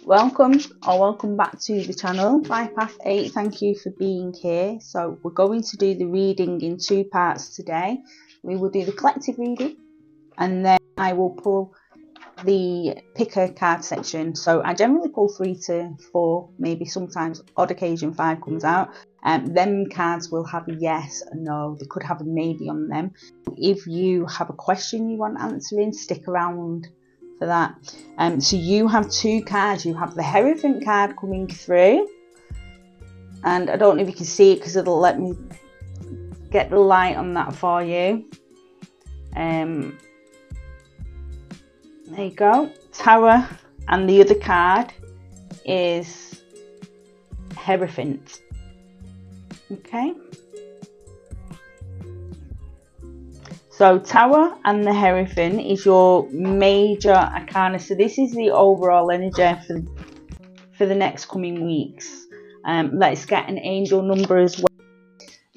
Welcome or welcome back to the channel, Life Path 8. Thank you for being here. So we're going to do the reading in two parts today. We will do the collective reading and then I will pull the picker card section. So I generally pull 3 to 4, maybe sometimes odd occasion 5 comes out. Them cards will have a yes or no. They could have a maybe on them. If you have a question you want answering, stick around for that. So you have 2 cards. You have the Hierophant card coming through, and I don't know if you can see it because it'll let me get the light on that for you. There you go, Tower, and the other card is Hierophant. Okay, so Tower and the Hierophant is your major arcana. So this is the overall energy for the next coming weeks. Let's get an angel number as well.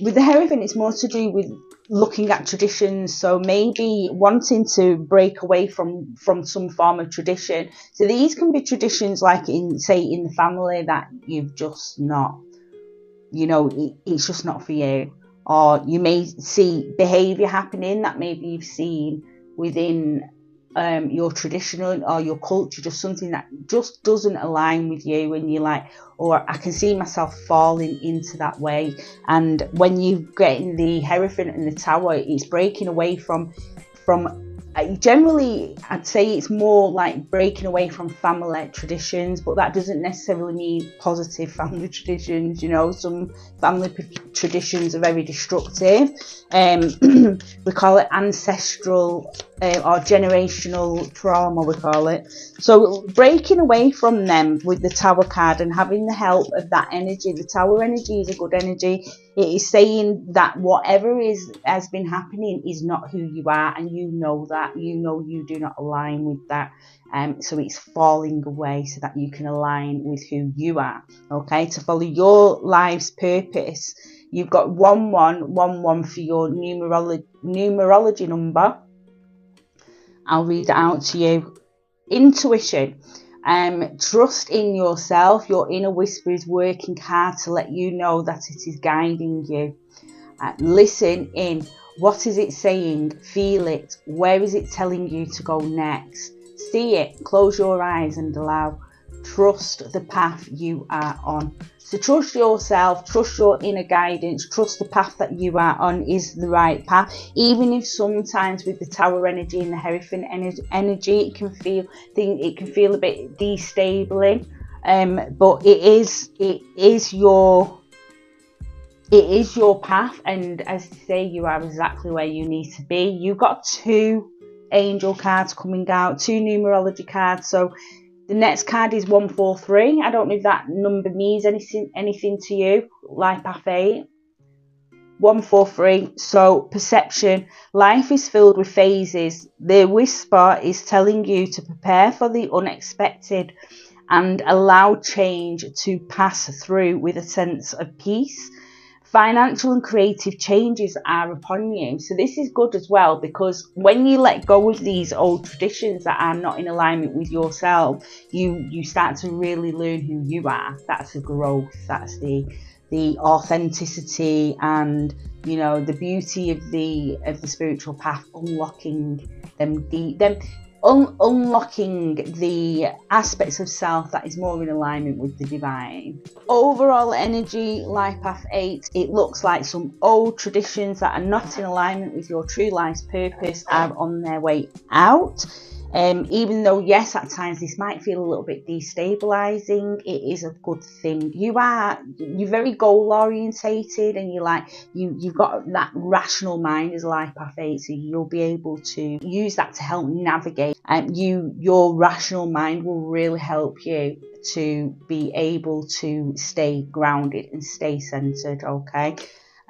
With the Hierophant, it's more to do with looking at traditions, so maybe wanting to break away from some form of tradition. So these can be traditions like in the family that you've just not, it's just not for you. Or you may see behaviour happening that maybe you've seen within your traditional or your culture, just something that just doesn't align with you, and you're like, or I can see myself falling into that way. And when you get in the Hierophant and the Tower, it's breaking away from generally I'd say it's more like breaking away from family traditions, but that doesn't necessarily mean positive family traditions. Some family traditions are very destructive. We call it ancestral or generational trauma, we call it. So breaking away from them with the Tower card and having the help of that energy. The Tower energy is a good energy. It is saying that whatever has been happening is not who you are, and you know that. You do not align with that. So it's falling away so that you can align with who you are. Okay, to follow your life's purpose. You've got 1111 for your numerology number. I'll read it out to you. Intuition. Trust in yourself. Your inner whisper is working hard to let you know that it is guiding you. Listen in. What is it saying? Feel it. Where is it telling you to go next? See it. Close your eyes and allow. Trust the path you are on. So trust yourself, trust your inner guidance, trust the path that you are on is the right path. Even if sometimes with the Tower energy and the Hierophant energy, it can feel a bit destabilizing. But it is your path, and as I say, you are exactly where you need to be. You've got 2 angel cards coming out, 2 numerology cards. So the next card is 143. I don't know if that number means anything to you. Life Path 8. 143. So perception. Life is filled with phases. The whisper is telling you to prepare for the unexpected and allow change to pass through with a sense of peace. Financial and creative changes are upon you. So this is good as well, because when you let go of these old traditions that are not in alignment with yourself, you start to really learn who you are. That's the growth. That's the authenticity and the beauty of the spiritual path, unlocking unlocking the aspects of self that is more in alignment with the divine. Overall energy, Life Path 8, it looks like some old traditions that are not in alignment with your true life's purpose are on their way out. Even though, yes, at times this might feel a little bit destabilizing, it is a good thing. You're very goal orientated, and you've got that rational mind as Life Path 8, so you'll be able to use that to help navigate. Your rational mind will really help you to be able to stay grounded and stay centered. Okay,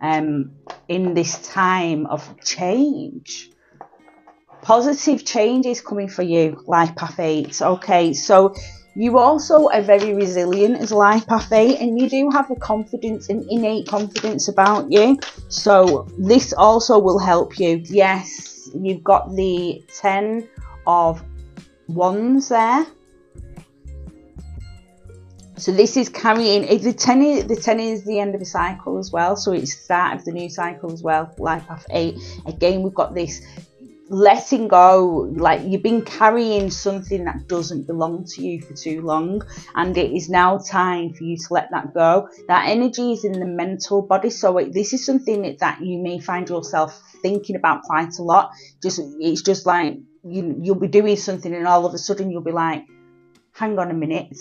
in this time of change. Positive change is coming for you, Life Path 8. Okay, so you also are very resilient as Life Path 8, and you do have a confidence, an innate confidence about you. So this also will help you. Yes, you've got the 10 of Wands there. So this is carrying, the 10 is the end of a cycle as well. So it's the start of the new cycle as well, life path 8. Again, we've got this letting go, like you've been carrying something that doesn't belong to you for too long, and it is now time for you to let that go. That energy is in the mental body, so this is something that you may find yourself thinking about quite a lot. It's just like you'll be doing something and all of a sudden you'll be like, hang on a minute,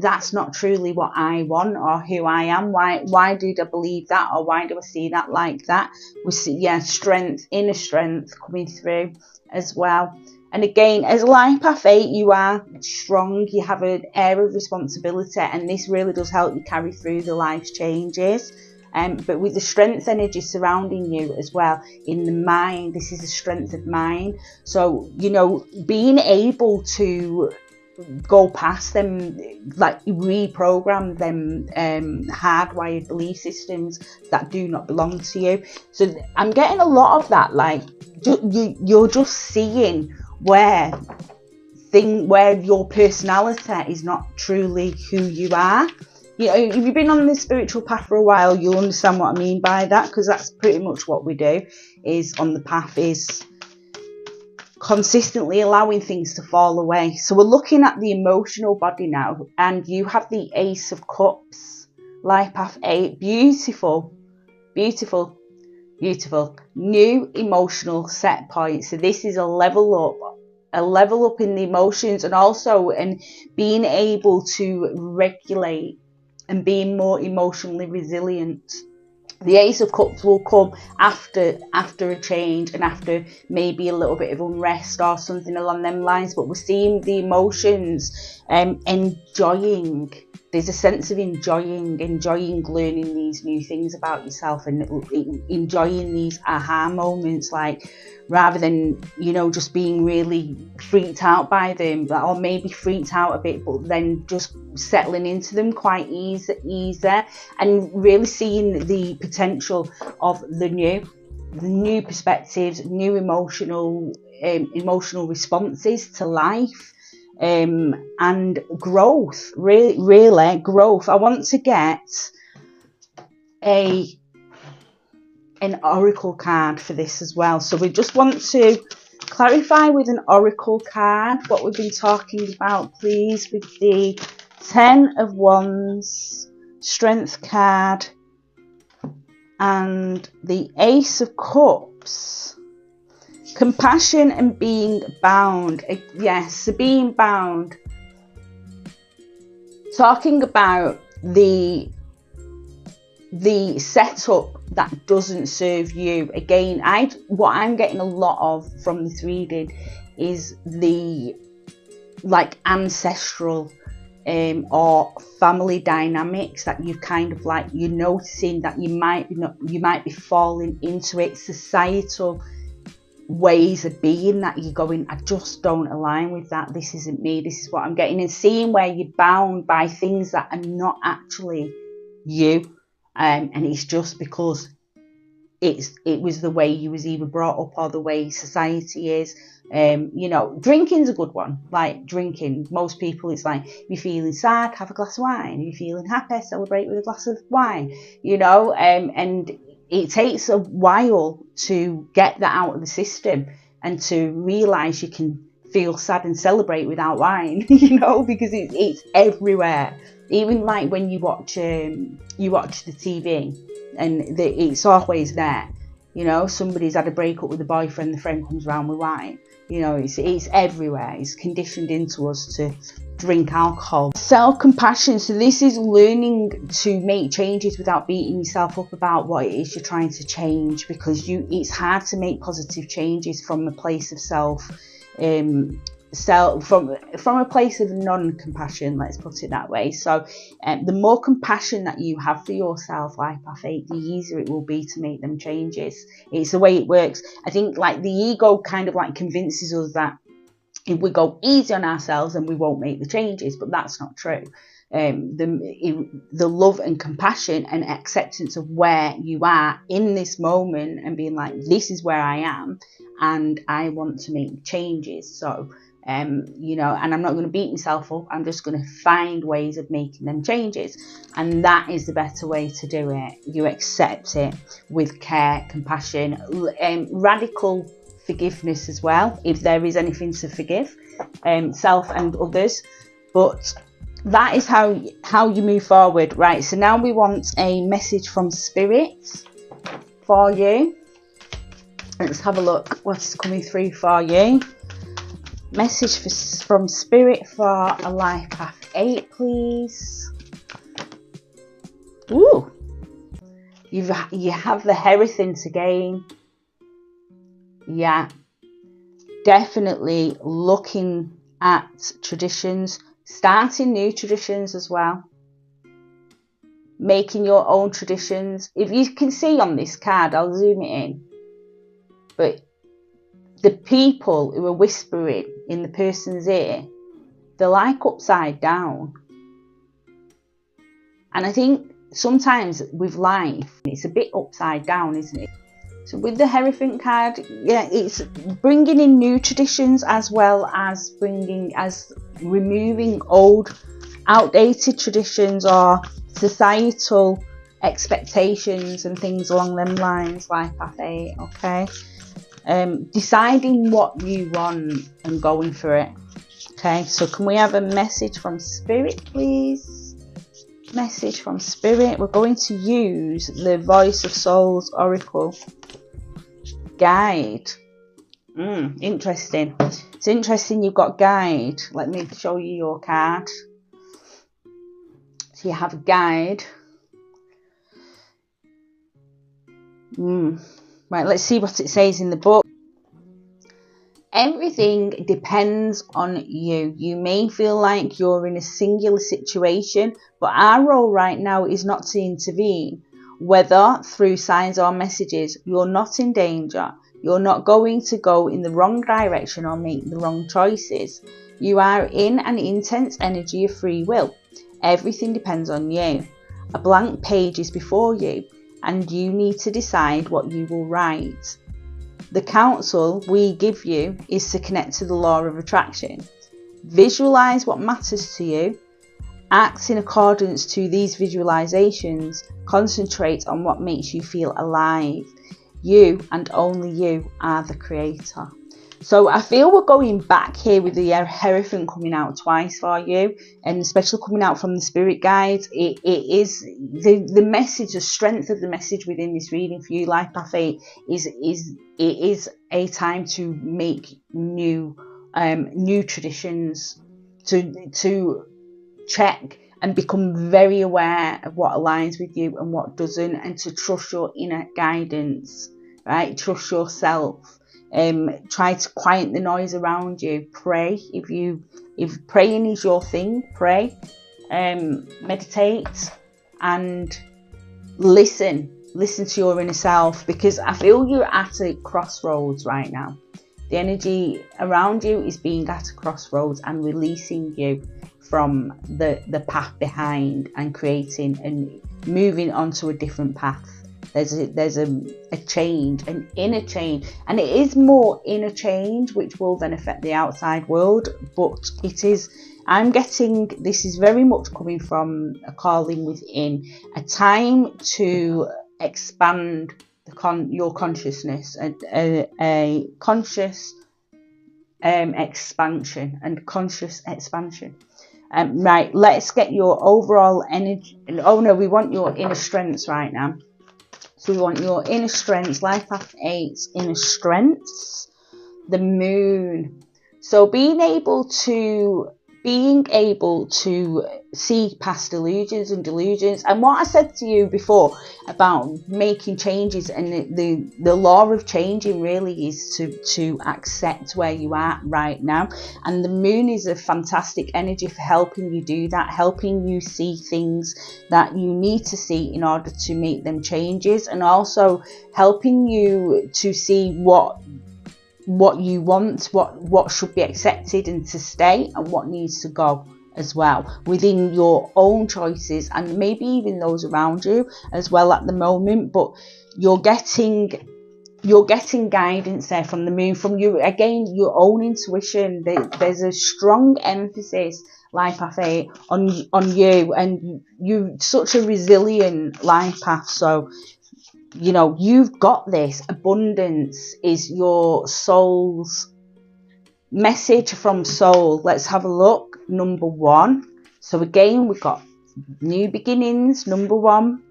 that's not truly what I want or who I am. Why did I believe that, or why do I see that like that? We see, strength, inner strength coming through as well. And again, as a life path 8, you are strong, you have an air of responsibility, and this really does help you carry through the life's changes. But with the strength energy surrounding you as well, in the mind, this is a strength of mind. So, being able to go past them, like reprogram them hardwired belief systems that do not belong to you. So I'm getting a lot of that, like you're just seeing where your personality is not truly who you are. If you've been on the spiritual path for a while, you'll understand what I mean by that, because that's pretty much what we do is on the path, is consistently allowing things to fall away. So we're looking at the emotional body now, and you have the Ace of Cups, life path 8. Beautiful, beautiful, beautiful. New emotional set point. So this is a level up in the emotions, and also in being able to regulate and being more emotionally resilient. The Ace of Cups will come after a change and after maybe a little bit of unrest or something along them lines, but we're seeing the emotions enjoying. There's a sense of enjoying learning these new things about yourself, and enjoying these aha moments, like rather than just being really freaked out by them, or maybe freaked out a bit, but then just settling into them quite easy, and really seeing the potential of the new perspectives, new emotional responses to life, and growth. Really growth. I want to get an oracle card for this as well. So we just want to clarify with an oracle card what we've been talking about, please, with the 10 of Wands, Strength card, and the Ace of Cups. Compassion and being bound. Yes, being bound. Talking about the setup that doesn't serve you. Again, what I'm getting a lot of from this reading is the ancestral or family dynamics that you've kind of you're noticing that you might be falling into it. Societal ways of being that you're going, I just don't align with that. This isn't me. This is what I'm getting, and seeing where you're bound by things that are not actually you. And it's just because it was the way you was either brought up or the way society is. Drinking's a good one. Like drinking, most people, it's like, if you're feeling sad, have a glass of wine. If you're feeling happy, celebrate with a glass of wine. And it takes a while to get that out of the system and to realise you can feel sad and celebrate without wine, because it's everywhere. Even like when you watch the TV, and it's always there. Somebody's had a breakup with a boyfriend, the friend comes around with wine. It's everywhere. It's conditioned into us to drink alcohol. Self-compassion. So this is learning to make changes without beating yourself up about what it is you're trying to change, because it's hard to make positive changes from a place of from a place of non-compassion, let's put it that way. So the more compassion that you have for yourself, life path 8, the easier it will be to make them changes. It's the way it works. I think the ego kind of convinces us that if we go easy on ourselves then we won't make the changes, but that's not true. the love and compassion and acceptance of where you are in this moment, and being like, this is where I am and I want to make changes. So you know, and I'm not going to beat myself up, I'm just going to find ways of making them changes, and that is the better way to do it. You accept it with care, compassion, radical forgiveness as well, if there is anything to forgive, self and others. But that is how you move forward. Right, so now we want a message from Spirit for you. Let's have a look what is coming through for you. Message from Spirit for a life path 8, please. Ooh, you have the everything to gain. Yeah, definitely looking at traditions, starting new traditions as well, making your own traditions. If you can see on this card, I'll zoom it in, but the people who are whispering in the person's ear, they're like upside down. And I think sometimes with life, it's a bit upside down, isn't it? So with the Hierophant card, yeah, it's bringing in new traditions as well as removing old, outdated traditions or societal expectations and things along them lines, life path 8, okay? Deciding what you want and going for it. Okay, so can we have a message from Spirit, please? Message from Spirit. We're going to use the Voice of Souls Oracle guide. Interesting. It's interesting you've got guide. Let me show you your card. So you have a guide. Right, let's see what it says in the book. Everything depends on you. You may feel like you're in a singular situation, but our role right now is not to intervene. Whether through signs or messages, you're not in danger. You're not going to go in the wrong direction or make the wrong choices. You are in an intense energy of free will. Everything depends on you. A blank page is before you, and you need to decide what you will write. The counsel we give you is to connect to the law of attraction. Visualize what matters to you. Act in accordance to these visualizations. Concentrate on what makes you feel alive. You and only you are the creator. So I feel we're going back here with the Hierophant coming out twice for you, and especially coming out from the Spirit guides. It is the message, the strength of the message within this reading for you, Life Path 8, is a time to make new traditions, to check and become very aware of what aligns with you and what doesn't, and to trust your inner guidance, right? Trust yourself. Try to quiet the noise around you. Pray. If praying is your thing, pray. Meditate and listen to your inner self, because I feel you're at a crossroads right now. The energy around you is being at a crossroads and releasing you from the path behind and creating and moving onto a different path. There's a change, an inner change, and it is more inner change which will then affect the outside world. But it is, I'm getting, this is very much coming from a calling within, a time to expand your consciousness, and a conscious expansion and conscious expansion. Right, let's get your overall energy. Oh no, we want your inner strengths right now. So we want your inner strengths, Life Path 8, inner strengths, the moon. So being able to see past illusions and delusions, and what I said to you before about making changes, and the law of changing really is to accept where you are right now. And the moon is a fantastic energy for helping you do that, helping you see things that you need to see in order to make them changes, and also helping you to see what you want, what should be accepted and to stay, and what needs to go as well, within your own choices and maybe even those around you as well at the moment. But you're getting guidance there from the moon, from you, again, your own intuition. There's a strong emphasis, life path 8, on you, and you're such a resilient life path. So you know, you've got this. Abundance is your soul's message from soul. Let's have a look. Number 1. So again, we've got new beginnings, number 1.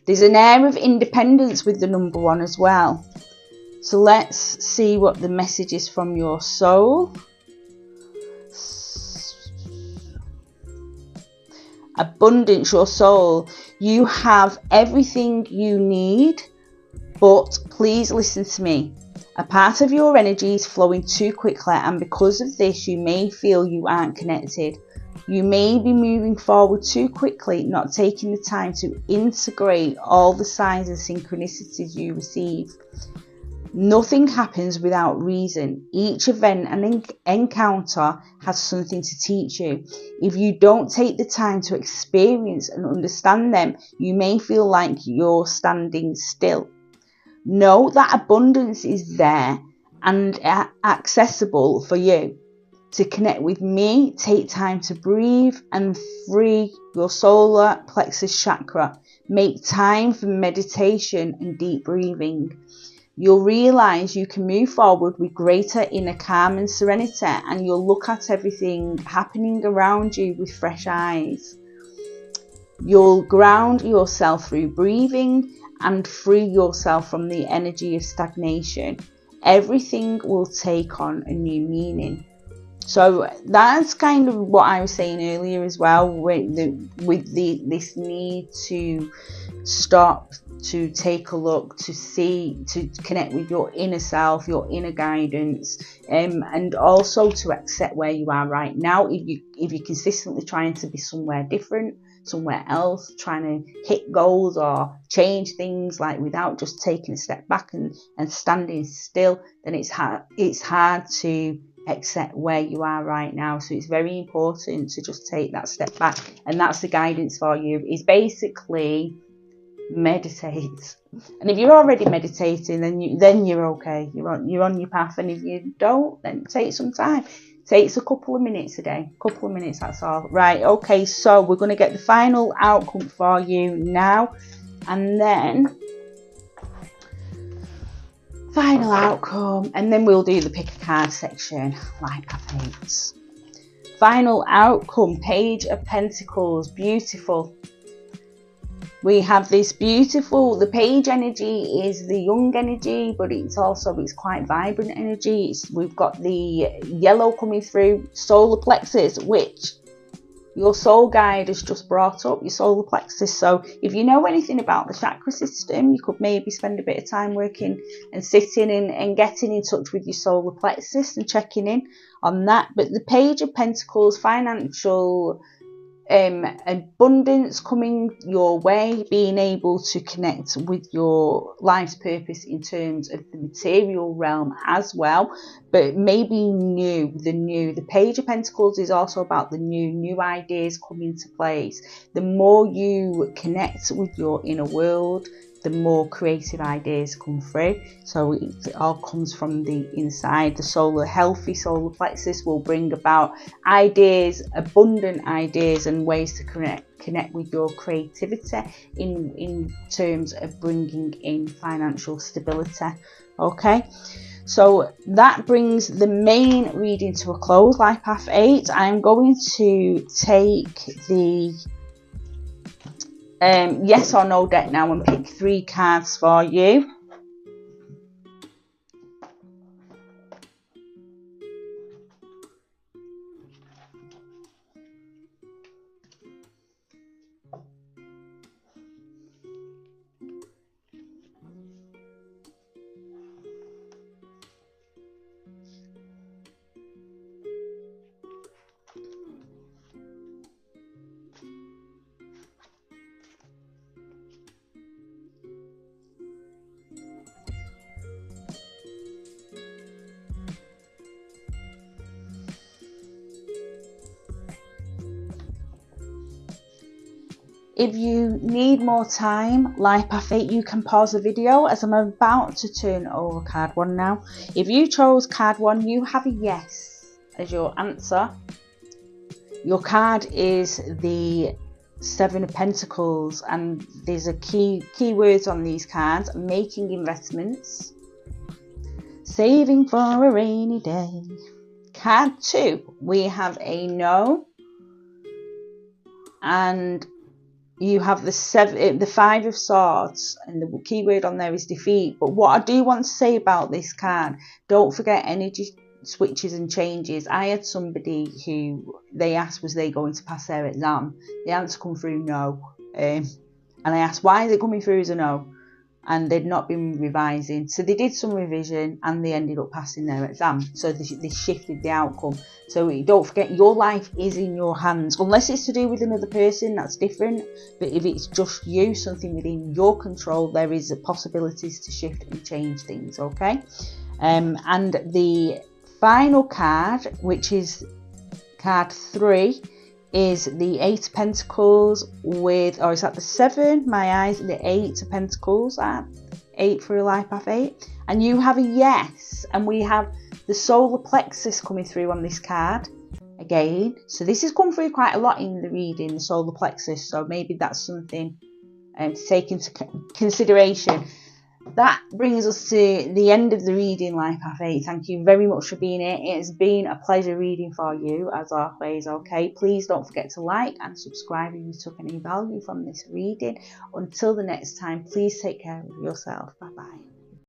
There's an air of independence with the number 1 as well. So let's see what the message is from your soul. Abundance, your soul. You have everything you need, but please listen to me. A part of your energy is flowing too quickly, and because of this, you may feel you aren't connected. You may be moving forward too quickly, not taking the time to integrate all the signs and synchronicities you receive. Nothing happens without reason. Each event and encounter has something to teach you. If you don't take the time to experience and understand them, you may feel like you're standing still. Know that abundance is there and accessible for you. To connect with me, take time to breathe and free your solar plexus chakra. Make time for meditation and deep breathing. You'll realise you can move forward with greater inner calm and serenity, and you'll look at everything happening around you with fresh eyes. You'll ground yourself through breathing and free yourself from the energy of stagnation. Everything will take on a new meaning. So that's kind of what I was saying earlier as well, with this need to stop, to take a look, to see, to connect with your inner self, your inner guidance, and also to accept where you are right now. If you're consistently trying to be somewhere different, somewhere else, trying to hit goals or change things, like without just taking a step back and standing still, then it's hard to accept where you are right now. So it's very important to just take that step back, and that's the guidance for you, is basically meditate. And if you're already meditating, then you're okay, you're on your path. And if you don't, then take some time. Takes a couple of minutes a day, couple of minutes, that's all. Right, okay, so we're going to get the final outcome for you now, and then final outcome, and then we'll do the pick a card section, like path 8. Final outcome, Page of Pentacles. Beautiful. We have this beautiful, the page energy is the young energy, but it's quite vibrant energy. We've got the yellow coming through, solar plexus, which your soul guide has just brought up, your solar plexus. So if you know anything about the chakra system, you could maybe spend a bit of time working and sitting in and getting in touch with your solar plexus and checking in on that. But the Page of Pentacles, financial abundance coming your way, being able to connect with your life's purpose in terms of the material realm as well, but maybe the Page of Pentacles is also about the new ideas coming into place. The more you connect with your inner world, the more creative ideas come through. So it all comes from the inside. The healthy solar plexus will bring about ideas, abundant ideas, and ways to connect with your creativity in terms of bringing in financial stability. Okay, so that brings the main reading to a close, Life Path 8. I'm going to take the yes or no deck now and pick 3 cards for you. If you need more time, Life Path 8, you can pause the video as I'm about to turn over card 1 now. If you chose card 1, you have a yes as your answer. Your card is the 7 of Pentacles, and there's a key words on these cards: making investments, saving for a rainy day. Card 2, we have a no, and you have the 5 of Swords, and the key word on there is defeat. But what I do want to say about this card, don't forget energy switches and changes. I had somebody who they asked, was they going to pass their exam? The answer come through no. And I asked, why is it coming through as a no? And they'd not been revising. So they did some revision and they ended up passing their exam. So they shifted the outcome. So don't forget, your life is in your hands. Unless it's to do with another person, that's different. But if it's just you, something within your control, there is possibilities to shift and change things, okay? And the final card, which is card 3, is the 8 of Pentacles with, or is that the 7? My eyes, the 8 of Pentacles, 8 for a Life Path 8. And you have a yes, and we have the solar plexus coming through on this card again. So this has come through quite a lot in the reading, the solar plexus, so maybe that's something to take into consideration. That brings us to the end of the reading, Life Path 8. Thank you very much for being here. It has been a pleasure reading for you, as always, okay? Please don't forget to like and subscribe if you took any value from this reading. Until the next time, please take care of yourself. Bye-bye.